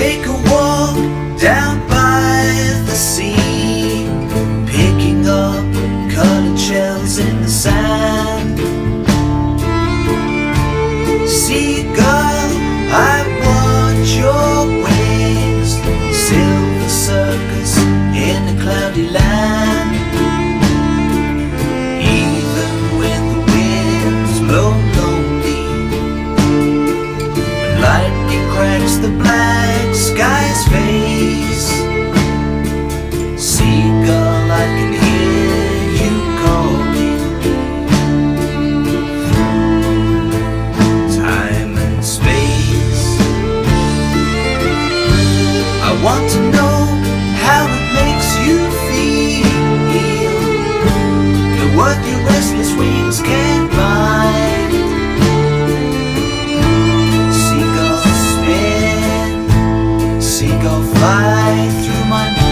Take a walk down by the sea, picking up colored shells in the sand. Seagull, I want your wings, silver circus in a cloudy land. Even when the winds blow lonely, when lightning cracks the black sky's face, Seagull, I can hear you calling through time and space. I want to know how it makes you feel, and what your restless wings can find. Seagull spin, seagull fly through my mind.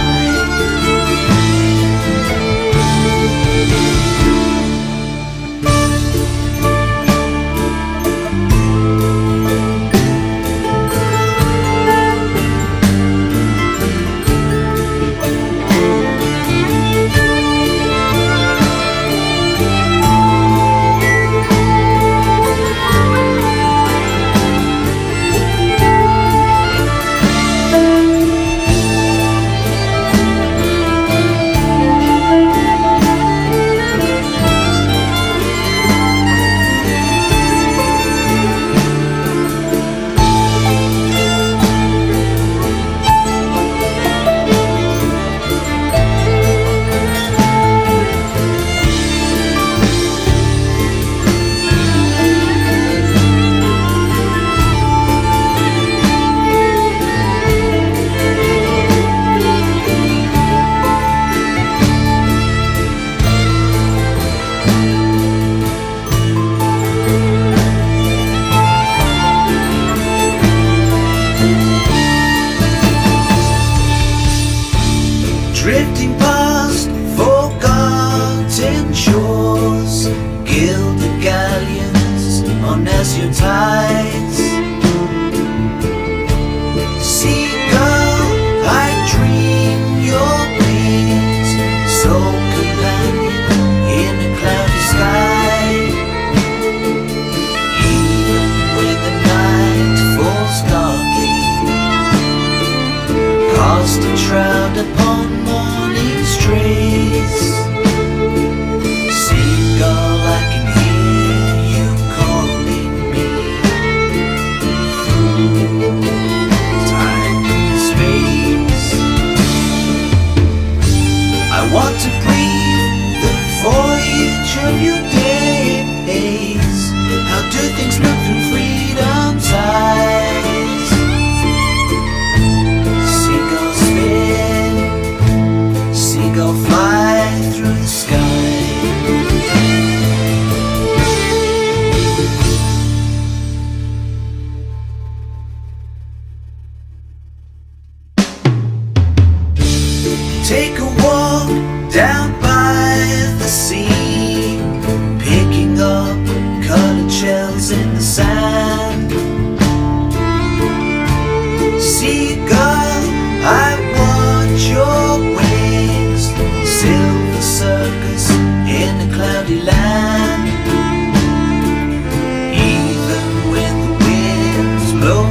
Drifting past forgotten shores, gilded galleons on azure tides. Seagull, I dream your wings, sole companion in a cloudy sky. Even when the night falls darkly, cast a shroud upon morning's trace. Seagull, I can hear you calling me through time and space. I want to breathe the voyage of your days. How do things look through freedom's eyes? Seagull spin, seagull fly through the sky. Take a walk down by the sea, picking up colored shells in the sand. Seagull, I want your wings, silver circus in a cloudy land. Even when the winds blow